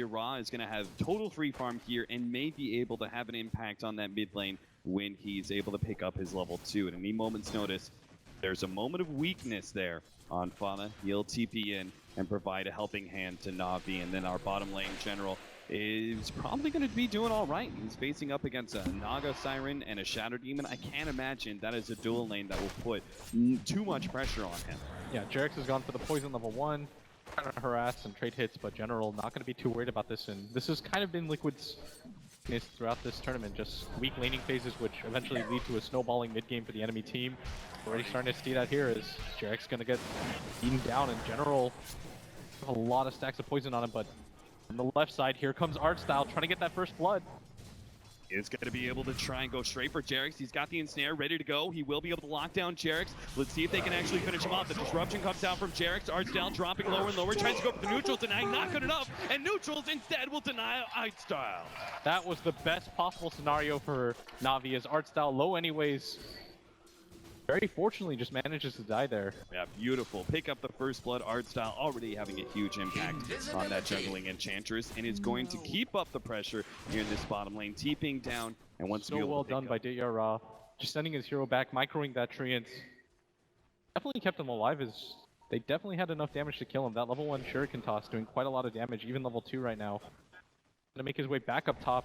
Ra is going to have total free farm here and may be able to have an impact on that mid lane when he's able to pick up his level 2. At any moment's notice, there's a moment of weakness there on Fauna. He'll TP in and provide a helping hand to Na'Vi, and then our bottom lane general is probably going to be doing all right. He's facing up against a Naga Siren and a Shadow Demon. I can't imagine that is a dual lane that will put too much pressure on him. Yeah, Jarex has gone for the poison level 1, trying to harass and trade hits, but general not going to be too worried about this, and this has kind of been Liquid's weakness throughout this tournament, just weak laning phases which eventually lead to a snowballing mid game for the enemy team. Already starting to see that here is Jarex going to get beaten down, and general a lot of stacks of poison on him, but on the left side, here comes Artstyle trying to get that first blood. Is going to be able to try and go straight for Jarex. He's got the ensnare ready to go. He will be able to lock down Jarex. Let's see if they can actually finish him off. The disruption comes down from Jarex. Artstyle dropping lower and lower. Tries to go for the neutrals, denying not good enough. And neutrals instead will deny Artstyle. That was the best possible scenario for Na'Vi, as Artstyle low anyways. Very fortunately just manages to die there. Yeah, beautiful. Pick up the first blood. Artstyle already having a huge impact on that jungling Enchantress, and is going to keep up the pressure here in this bottom lane, TPing down, and once So well done by TI6. Just sending his hero back, microing that Treant. Definitely kept him alive, as they definitely had enough damage to kill him. That level 1 Shuriken toss doing quite a lot of damage, even level 2 right now. Gonna make his way back up top.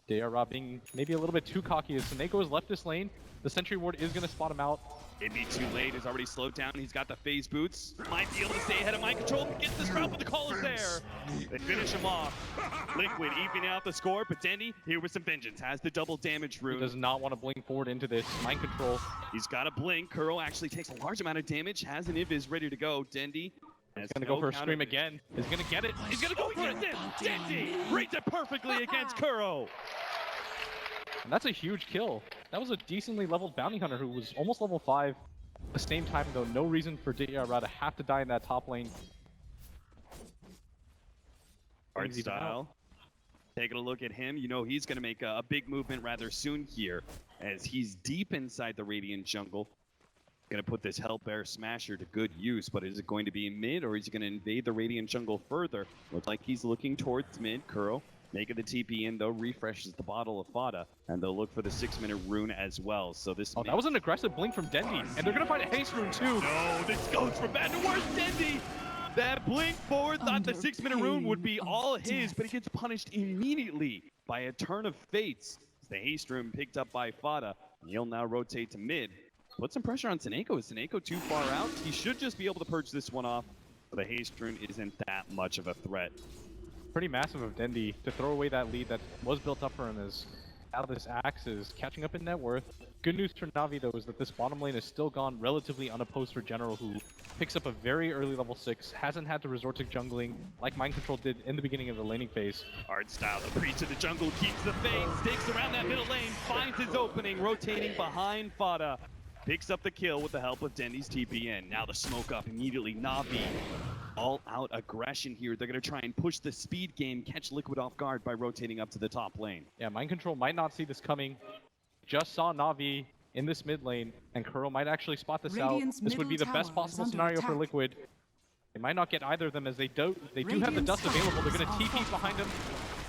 TI6 being maybe a little bit too cocky, as Seneko has left this lane. The Sentry Ward is going to spot him out. It'd be too late. He's already slowed down. He's got the phase boots. Might be able to stay ahead of Mind Control. Gets the scrap, but the call is there. They finish him off. Liquid evening out the score, but Dendy here with some vengeance. Has the double damage rune. He does not want to blink forward into this. Mind Control. He's got a blink. Kuro actually takes a large amount of damage. Has an Invis ready to go. Dendy He's going to go for a scream again. He's going to get it. He's going to go for it. Dendy reads it perfectly against Kuro. And that's a huge kill. That was a decently leveled bounty hunter who was almost level 5. At the same time, though, no reason for TI6 to have to die in that top lane. Artstyle. Taking a look at him, you know he's going to make a big movement rather soon here, as he's deep inside the Radiant jungle. Going to put this Hellbear Smasher to good use, but is it going to be mid, or is he going to invade the Radiant jungle further? Looks like he's looking towards mid. Kuro making the TP in, though, refreshes the bottle of Fada, and they'll look for the 6-minute rune as well. So this. Oh, that was an aggressive blink from Dendy, and they're gonna find a haste rune too. No, this goes from bad to worse. Dendy, that blink forward, thought the 6-minute rune would be all his, but he gets punished immediately by a turn of fates. The haste rune picked up by Fada. He'll now rotate to mid. Put some pressure on Seneko. Is Seneko too far out? He should just be able to purge this one off. But the haste rune isn't that much of a threat. Pretty massive of Dendy to throw away that lead that was built up for him, as now this axe is catching up in net worth. Good news for Na'Vi, though, is that this bottom lane is still gone relatively unopposed for General, who picks up a very early level 6, hasn't had to resort to jungling like Mind Control did in the beginning of the laning phase. Artstyle, the priest of the jungle, keeps the fade, sticks around that middle lane, finds his opening, rotating behind Fada. Picks up the kill with the help of Dendy's TPN. Now the smoke up immediately. Na'Vi, all out aggression here. They're going to try and push the speed game, catch Liquid off guard by rotating up to the top lane. Yeah, Mind Control might not see this coming. Just saw Na'Vi in this mid lane, and Kuro might actually spot this out. This would be the best possible scenario for Liquid. They might not get either of them, as they do have the dust available. They're going to TP behind them.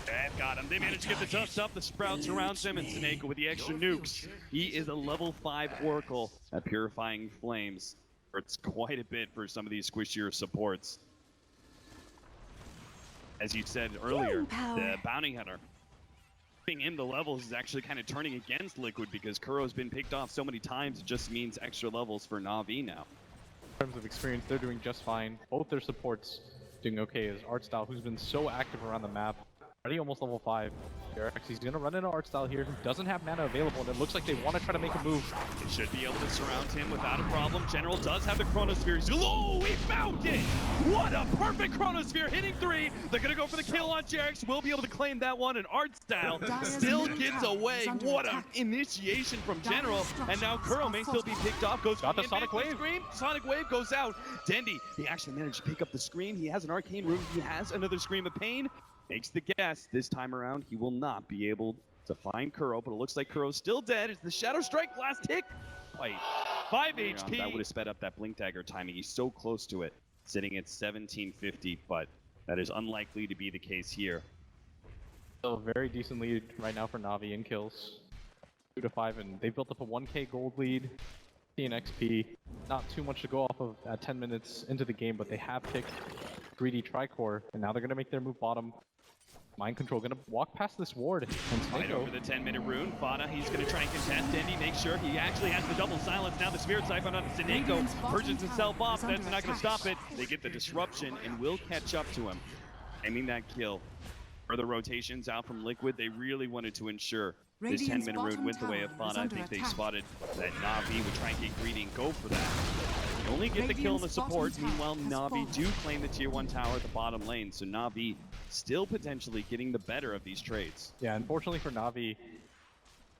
They've got him. They managed to get the dust up. The Sprout surrounds him, and Seneko with the extra nukes. He is a level 5 Oracle at Purifying Flames. It's quite a bit for some of these squishier supports. As you said earlier, the Bounty Hunter picking him the levels is actually kind of turning against Liquid, because Kuro's been picked off so many times. It just means extra levels for Na'Vi now. In terms of experience, they're doing just fine. Both their supports doing okay, as Artstyle, who's been so active around the map, already almost level 5. He's going to run into Artstyle here, who doesn't have mana available, and it looks like they want to try to make a move. It should be able to surround him without a problem. General does have the Chronosphere. Oh, he found it! What a perfect Chronosphere, hitting 3. They're going to go for the kill on Jarex. We'll be able to claim that one, and Artstyle still gets away. What an initiation from General, and now Kuro may still be picked off. Goes got the Sonic Wave. Scream. Sonic Wave goes out. Dendy, he actually managed to pick up the Scream. He has an Arcane Rune. He has another Scream of Pain. Makes the guess. This time around, he will not be able to find Kuro, but it looks like Kuro's still dead. It's the Shadow Strike last hit. Wait, 5 HP. That would have sped up that Blink Dagger timing. He's so close to it, sitting at 1750, but that is unlikely to be the case here. So very decent lead right now for Na'Vi in kills. 2-5, and they built up a 1k gold lead. XP, not too much to go off of at 10 minutes into the game, but they have picked greedy Tricore, and now they're going to make their move bottom. Mind Control going to walk past this ward, and Right over the 10-minute rune. Fada, he's going to try and contest Dendy, make sure he actually has the double silence. Now the Spirit Siphon on Sineko purges himself off. That's not going to stop it. They get the disruption and will catch up to him. Aiming that kill. Further rotations out from Liquid. They really wanted to ensure this 10-minute rune went the way of Fada. I think they spotted that Na'Vi would try and get greedy and go for that. They only get the kill in the support. Meanwhile, Na'Vi do claim the tier 1 tower at the bottom lane. So Na'Vi still potentially getting the better of these trades. Yeah, unfortunately for Na'Vi,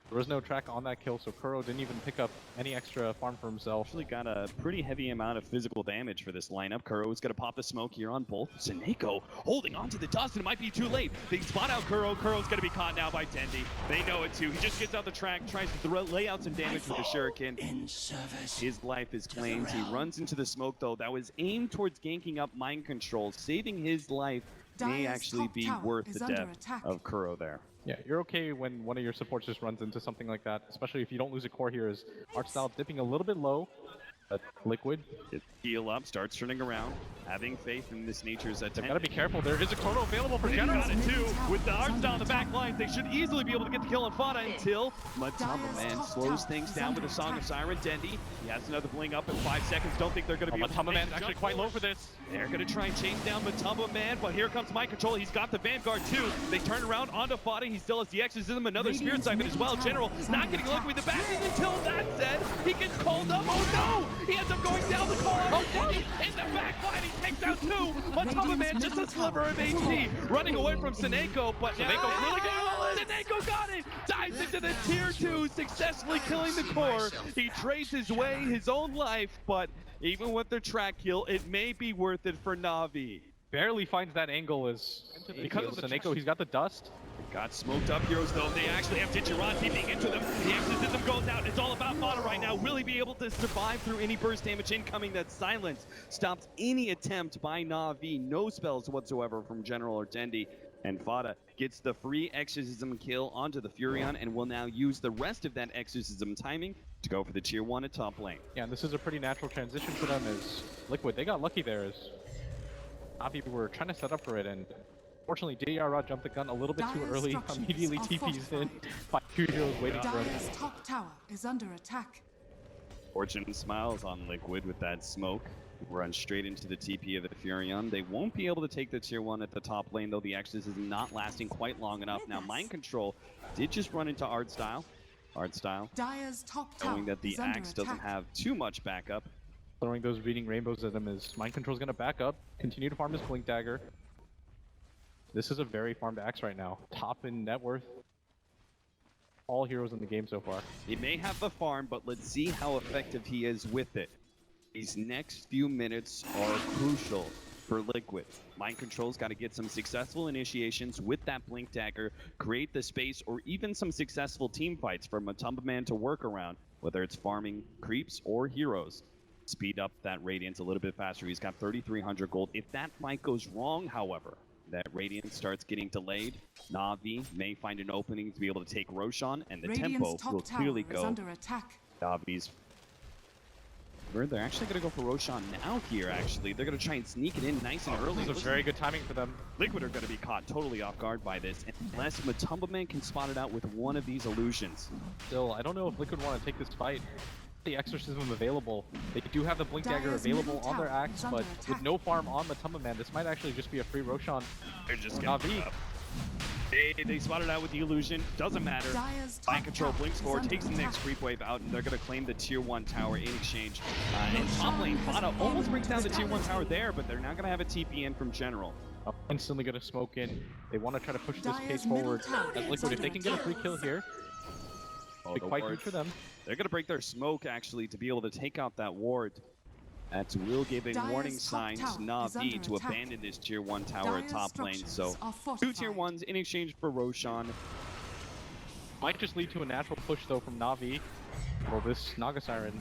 there was no track on that kill, so Kuro didn't even pick up any extra farm for himself. Actually got a pretty heavy amount of physical damage for this lineup. Kuro's going to pop the smoke here on both. Sineko holding on to the dust, and it might be too late. They spot out Kuro. Kuro's going to be caught now by Dendy. They know it too. He just gets out the track, tries to lay out some damage with the shuriken. His life is claimed. He runs into the smoke though. That was aimed towards ganking up Mind Control. Saving his life may actually be worth the death of Kuro there. Yeah, you're okay when one of your supports just runs into something like that, especially if you don't lose a core here. As Artstyle dipping a little bit low, but Liquid. Heal up, starts turning around, having faith in this nature's attempt. They've got to be careful. There is a chrono available for General. Got it too. With the Artstyle on the back lines, they should easily be able to get the kill on Fada until Matamba Man slows things down with a Song of Siren. Dendy, he has another bling up in 5 seconds. Don't think they're going to be able to. Matamba Man's actually quite low for this. They're going to try and chase down Matamba Man, but here comes Mind Control. He's got the Vanguard too. They turn around onto Fada. He still has the Exorcism, another Spirit Siphon as well. General not getting Liquid the back until that said, he gets called up. Oh no! He ends up going down the call. Oh, Dendy in the back line. He takes out 2. Matamba Man just a sliver of HP. Running away from Sineko, but Sineko really got it. Sineko got it. Dives into the tier 2, successfully killing the core. He trades his way, his own life, but even with the track kill, it may be worth it for Na'Vi. Barely finds that angle as because of Sineko, he's got the dust. Got smoked up heroes though. They actually have Digiron teaming into them. The exorcism goes out. It's all about Fada right now. Will he be able to survive through any burst damage incoming? That silence stops any attempt by Na'Vi. No spells whatsoever from General or Dendy. And Fada gets the free exorcism kill onto the Furion and will now use the rest of that exorcism timing to go for the tier 1 at top lane. Yeah, and this is a pretty natural transition for them as Liquid. They got lucky there as Na'Vi were trying to set up for it, and fortunately, JR jumped the gun a little bit too early, immediately TP's in. 5 heroes waiting for him. Dire's top tower is under attack. Fortune smiles on Liquid with that smoke. Run straight into the TP of the Furion. They won't be able to take the tier 1 at the top lane, though the exorcism not lasting quite long enough. Now, Mind Control did just run into Artstyle. Artstyle, Dire's top tower knowing that the is under Axe doesn't attack. have too much backup. Throwing those reading rainbows at him as Mind Control's going to back up, continue to farm his Blink Dagger. This is a very farmed Axe right now. Top in net worth. All heroes in the game so far. He may have the farm, but let's see how effective he is with it. These next few minutes are crucial for Liquid. Mind Control's got to get some successful initiations with that Blink Dagger, create the space, or even some successful team fights for Matamba Man to work around, whether it's farming creeps or heroes. Speed up that Radiance a little bit faster. He's got 3,300 gold. If that fight goes wrong, however, that Radiance starts getting delayed, Na'Vi may find an opening to be able to take Roshan, and the Radiant's tempo will top clearly tower is go under attack. Na'Vi's. They're actually going to go for Roshan now here, actually. They're going to try and sneak it in nice and early. This is very good timing for them. Liquid are going to be caught totally off guard by this, unless Matamba Man can spot it out with one of these illusions. Still, I don't know if Liquid want to take this fight. The Exorcism available. They do have the Blink Dagger available on their Axe, but with no farm on Matamba Man, this might actually just be a free Roshan. They're just Na'Vi. going to They spotted out with the illusion. Doesn't matter. Dire's top Mind Control tower blinks is forward, under takes the next attack. creep wave out, and they're going to claim the tier 1 tower in exchange. And top lane, Fada almost brings down the tier 1 tower there, but they're not going to have a TP in from General. Instantly going to smoke in. They want to try to push this Dire's pace middle forward. tower As is Liquid, if under they can get a free attack. kill here, Oh, be the quite ward. good for them. They're going to break their smoke, actually, to be able to take out that ward. That will give a Dire's warning top sign to tower is Na'Vi under to attack. abandon this tier 1 tower at Dire's top lane. So, structures are 2 tier fortified. 1s in exchange for Roshan. Might just lead to a natural push though from Na'Vi. Well, this Naga Siren.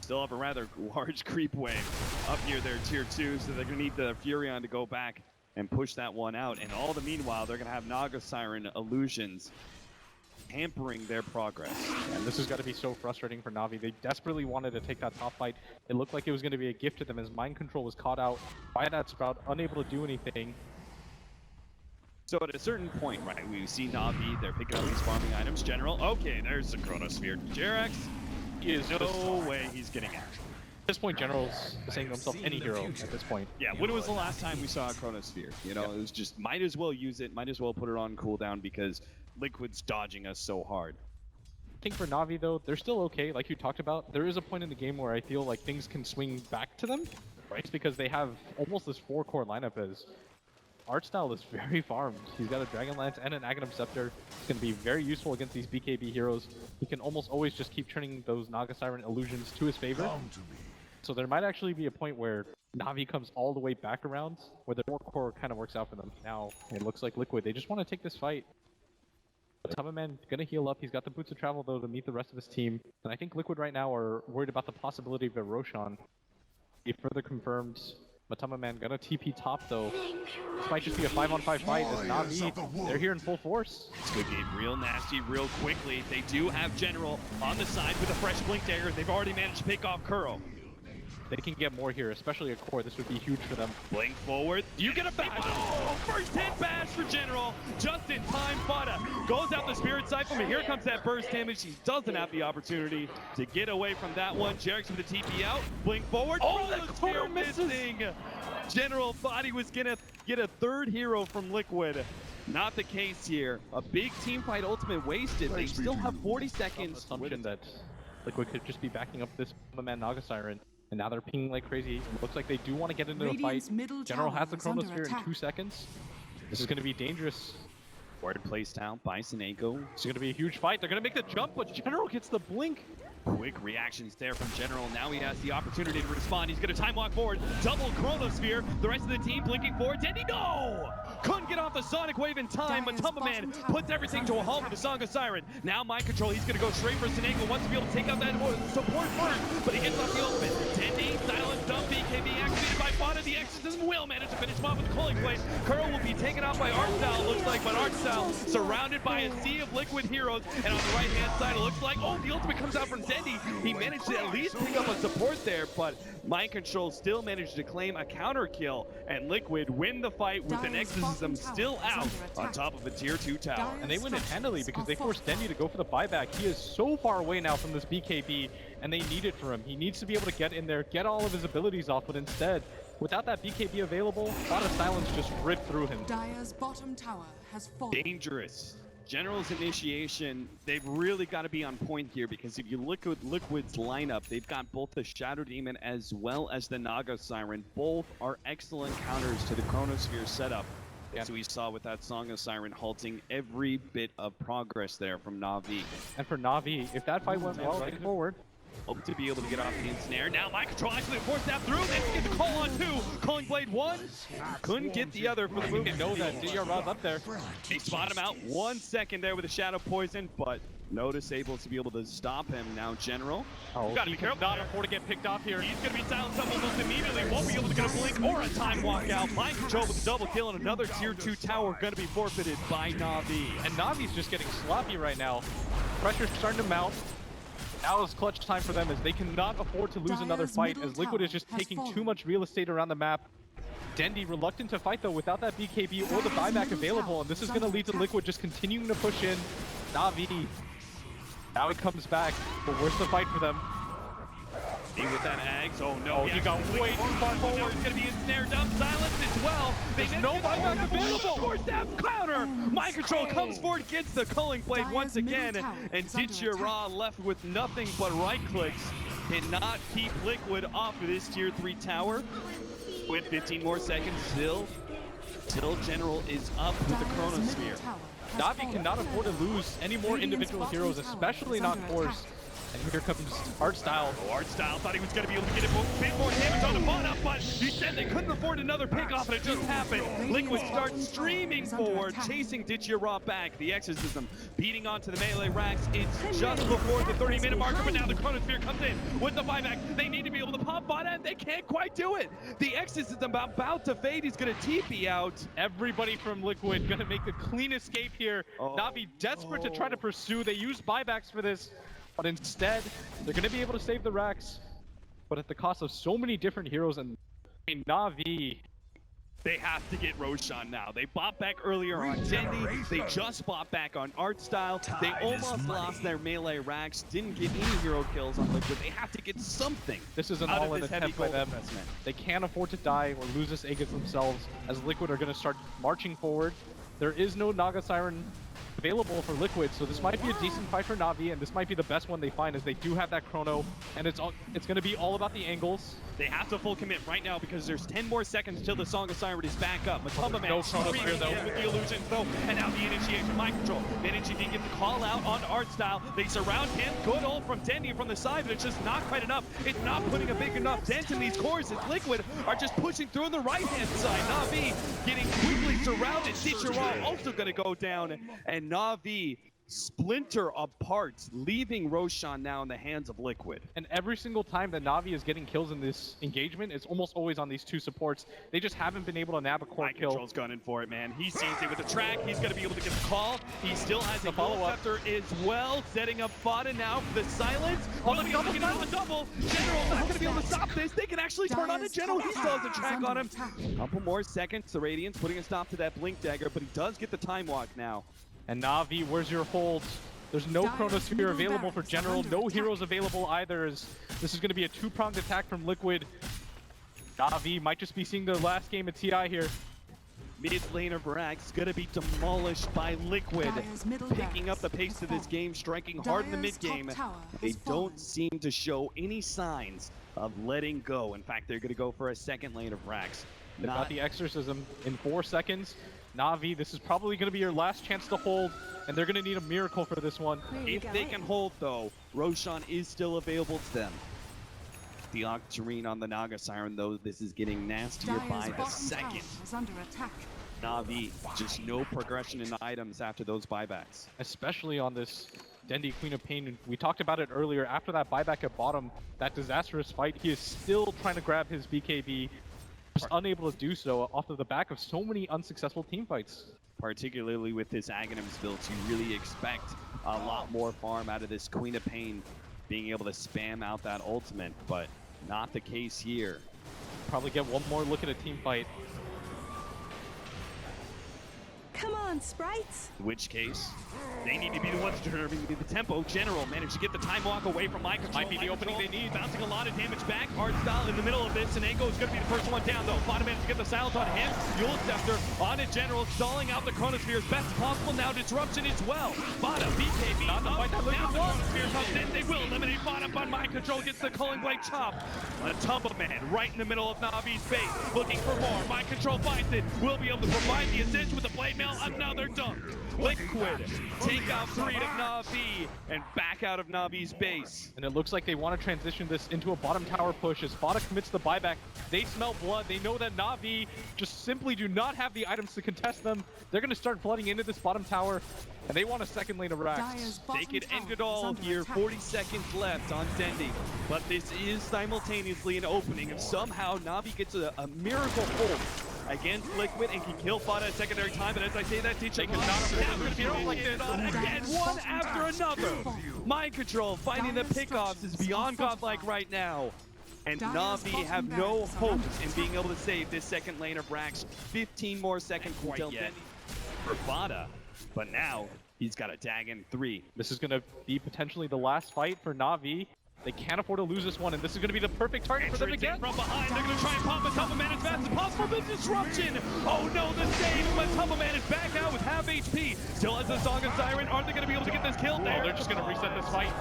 Still have a rather large creep wave up near their tier 2, so they're going to need the Furion to go back and push that one out. And all the meanwhile, they're going to have Naga Siren illusions hampering their progress. And this has got to be so frustrating for Na'Vi. They desperately wanted to take that top fight. It looked like it was going to be a gift to them as Mind Control was caught out by that Sprout, unable to do anything. So at a certain point, right, we see Na'Vi, they're picking up these farming items. General, okay, there's the Chronosphere. Jerax, is no way he's getting out. At this point, General's saying to himself, any hero at this point. Yeah, when was the last time we saw a Chronosphere? You know, it was just, might as well use it, might as well put it on cooldown because Liquid's dodging us so hard. I think for Na'Vi, though, they're still okay, like you talked about. There is a point in the game where I feel like things can swing back to them, right? It's because they have almost this 4-core lineup as art style is very farmed. He's got a Dragon Lance and an Aghanim Scepter. It's going to be very useful against these BKB heroes. He can almost always just keep turning those Naga Siren illusions to his favor. So there might actually be a point where Na'Vi comes all the way back around, where the 4-core kind of works out for them. Now, it looks like Liquid, they just want to take this fight. Matama gonna heal up. He's got the boots of travel though to meet the rest of his team. And I think Liquid right now are worried about the possibility of a Roshan. He further confirmed Matama gonna TP top though. This might just be a 5-on-5 fight as Na'Vi, they're here in full force. This could get real nasty real quickly. They do have General on the side with a fresh Blink Dagger. They've already managed to pick off Kuro. They can get more here, especially a core. This would be huge for them. Blink forward. You get a bash. Oh, first hit bash for General. Just in time, Fada goes out the Spirit Siphon, and here comes that burst damage. He doesn't have the opportunity to get away from that one. Jerax with the TP out. Blink forward. Oh, the core missing. General thought he was gonna get a third hero from Liquid. Not the case here. A big team fight ultimate wasted. They still have 40 seconds. Assumption that Liquid could just be backing up this man Naga Siren. And now they're pinging like crazy. It looks like they do want to get into a fight. General has the Chronosphere in 2 seconds. This is going to be dangerous. Ward placed out by Seneko. It's going to be a huge fight. They're going to make the jump, but General gets the blink. Quick reactions there from General. Now he has the opportunity to respond. He's going to time walk forward. Double Chronosphere. The rest of the team blinking forward. Did he? No! Couldn't get off the Sonic Wave in time. Matama puts everything to a halt with the Song of Siren. Now Mind Control. He's going to go straight for Seneko. Wants to be able to take out that support first, but he gets off the ultimate. Dendi, silent dump, BKB activated by Fada. The Exorcism will manage to finish him off with the Culling Blade. Kuro will be taken out by Artstyle, looks like, but Artstyle surrounded by a sea of Liquid heroes. And on the right-hand side, it looks like, oh, the ultimate comes out from Dendi. He managed to at least pick up a support there, but Mind Control still managed to claim a counter kill, and Liquid win the fight with an Exorcism still out on top of a tier 2 tower. And they win it handily because they forced Dendi to go for the buyback. He is so far away now from this BKB, and they need it for him. He needs to be able to get in there, get all of his abilities off, but instead, without that BKB available, Fada Silence just ripped through him. Dire's bottom tower has fallen. Dangerous. General's initiation, they've really got to be on point here because if you look at Liquid's lineup, they've got both the Shadow Demon as well as the Naga Siren. Both are excellent counters to the Chronosphere setup. As we saw with that Song of Siren halting every bit of progress there from Na'Vi. And for Na'Vi, if that fight went well, right forward, hope to be able to get off the ensnare. Now Mind Control actually forced that through. Then he gets the call on 2. Culling Blade 1. Couldn't get the other for the move. They know that DR Rod's up there. They spot him out 1 second there with a Shadow Poison, but Notice able to be able to stop him now, General. Oh, gotta be careful. Not afford to get picked off here. He's gonna be silenced up almost immediately. Won't be able to get a blink or a time walk out. Mind Control with a double kill and another tier 2 tower gonna be forfeited by Na'Vi. And Navi's just getting sloppy right now. Pressure's starting to mount. Now is clutch time for them as they cannot afford to lose another fight as Liquid is just taking too much real estate around the map. Dendi reluctant to fight though without that BKB or the buyback available, and this is going to lead to Liquid just continuing to push in. Na'Vi, now it comes back, but where's the fight for them? With that Ags, oh no, he got way too far forward. He's gonna be ensnared up, silenced as well. There's no buyback available. Force that counter. Mind Control comes forward, gets the Culling Blade once again, and Ditchira left with nothing but right clicks. Cannot keep Liquid off of this tier 3 tower. With 15 more seconds, still General is up with the Chronosphere. Na'Vi cannot afford to lose any more individual heroes, especially not cores. And here comes Artstyle. Oh, Artstyle thought he was going to be able to get a bit more damage on the bot-up, but he said they couldn't afford another pick-off, and it just happened. Liquid starts streaming forward, chasing Ditchira back. The Exorcism beating onto the melee racks. It's just before the 30-minute marker, but now the Chronosphere comes in with the buyback. They need to be able to pop off Vada, and they can't quite do it. The Exodus is about to fade. He's going to TP out. Everybody from Liquid gonna make the clean escape here. Na'Vi desperate to try to pursue. They use buybacks for this, but instead, they're gonna be able to save the racks, but at the cost of so many different heroes. And I mean, Na'Vi, They have to get Roshan now. They bought back earlier on Dendi. They just bought back on Artstyle. They almost lost their melee racks. Didn't get any hero kills on Liquid. They have to get something. this is an out of all-in this heavy attempt by gold them. investment. They can't afford to die or lose this Aegis themselves, as Liquid are gonna start marching forward. There is no Naga Siren available for Liquid, so this might be a decent fight for Na'Vi, and this might be the best one they find, as they do have that chrono, and it's gonna be all about the angles. They have to full commit right now because there's 10 more seconds till the Song of Siren is back up. Matamba Man No Chrono Spear, though. with the illusions though, and now the initiation, mind control. Managing to get the call out on Artstyle. They surround him. Good ult from Dendi from the side, but it's just not quite enough. It's not putting a big enough dent in these cores as Liquid are just pushing through on the right-hand side. Na'Vi getting quickly surrounded. Ditchera also gonna go down, and Na'Vi splinter apart, leaving Roshan now in the hands of Liquid. And every single time that Na'Vi is getting kills in this engagement, it's almost always on these two supports. They just haven't been able to nab a core Mind kill. Control's gunning for it, man. He sees it with the track. He's going to be able to get the call. He still has a follow-up. follow-up as well, setting up Fada now for the silence. Oh, Will the he be able to double get on the double? General's not going to be able to stop this. They can actually turn on the Dire's General. He top still has a tower track is on under him. attack. Couple more seconds. The Radiance putting a stop to that Blink Dagger, but he does get the Time Walk now. And Na'Vi, where's your hold? There's no Dire's Chrono Spear middle available for barracks are General, under no attack. heroes available either, as this is going to be a two-pronged attack from Liquid. Na'Vi might just be seeing the last game of TI here. Mid lane of Rax going to be demolished by Liquid. Dire's middle Picking up barracks the pace has of this fallen. game, striking hard in the Dire's top mid-game. tower They has don't fallen. seem to show any signs of letting go. In fact, they're going to go for a second lane of Rax. They've got the Exorcism in 4 seconds. Na'Vi, this is probably going to be your last chance to hold, and they're going to need a miracle for this one. If they can hold, though, Roshan is still available to them. The Octarine on the Naga Siren, though, this is getting nastier Dire's by the bottom second. tower is under attack. Na'Vi, just no progression in the items after those buybacks. Especially on this Dendi Queen of Pain. We talked about it earlier. After that buyback at bottom, that disastrous fight, he is still trying to grab his BKB. Just unable to do so off of the back of so many unsuccessful team fights. Particularly with this Aghanim's builds, you really expect a lot more farm out of this Queen of Pain, being able to spam out that ultimate, but not the case here. Probably get one more look at a team fight. Come on, sprites. In which case, they need to be the ones determining the tempo. General managed to get the time walk away from Mind Control. Might be the opening they need. Bouncing a lot of damage back. Artstyle in the middle of this, and Anko is going to be the first one down, though. Fada managed to get the silence on him. Yule Scepter on a General, stalling out the Chronosphere as best as possible. Now Disruption as well. Fada, BKB, Not the fight that now Lucas wants. Chronosphere comes in. They will eliminate Fada, but Mind Control gets the Culling Blade chop. A Tumble Man right in the middle of Na'Vi's face, looking for more. Mind Control finds it. Will be able to provide the assist with the Blade Mail. Another dunk. Liquid take out 3 of Na'Vi and back out of Na'Vi's base. And it looks like they want to transition this into a bottom tower push as Fada commits the buyback. They smell blood. They know that Na'Vi just simply do not have the items to contest them. They're going to start flooding into this bottom tower, and they want a second lane of Dire's racks. bottom They could tower end it is all under here. attack. 40 seconds left on Dendi. But this is simultaneously an opening. If somehow Na'Vi gets a miracle hold against Liquid and can kill Fada a secondary time, but as I say that, They cannot afford to be like this again, one after another. Mind Control finding the pickoffs is beyond godlike right now. And Dire's Na'Vi bottom have no barracks are hope under in being able to save this second lane of Rax. 15 more seconds until yet. Dendi for Fada. But now he's got a Dagon 3. This is going to be potentially the last fight for Na'Vi. They can't afford to lose this one, and this is going to be the perfect target for them Entrance in again. from behind. They're going to try and pop Matamba Man as fast as possible. The disruption. Oh no, the save. Matamba Man is back out with half HP. Still has the Song of Siren. Aren't they going to be able to get this kill there? Oh, they're just going to reset this fight.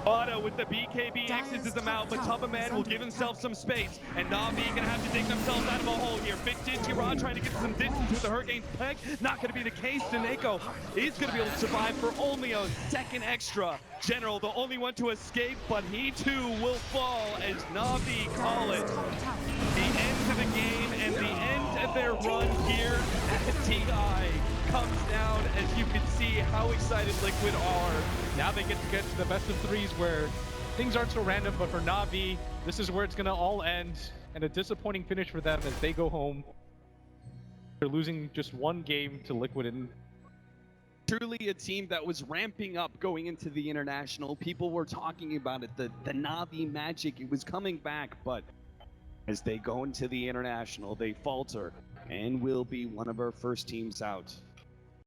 Fada with the BKB exits them out, but Matamba Man will give himself some space, and Na'Vi going to have to dig themselves out of a hole here. Ditchera trying to get some distance with the Hurricane's peg. Not going to be the case. Daneko is going to be able to survive for only a second extra. General, the only one to escape, but he too will fall as Na'Vi call it. The end of the game and the end of their run here at TI comes down as you can see how excited Liquid are. Now they get to the best of threes where things aren't so random, but for Na'Vi, this is where it's gonna all end, and a disappointing finish for them as they go home. They're losing just one game to Liquid, and Truly a team that was ramping up going into the international. People were talking about it, the Na'Vi magic, it was coming back, but as they go into the international, they falter and will be one of our first teams out.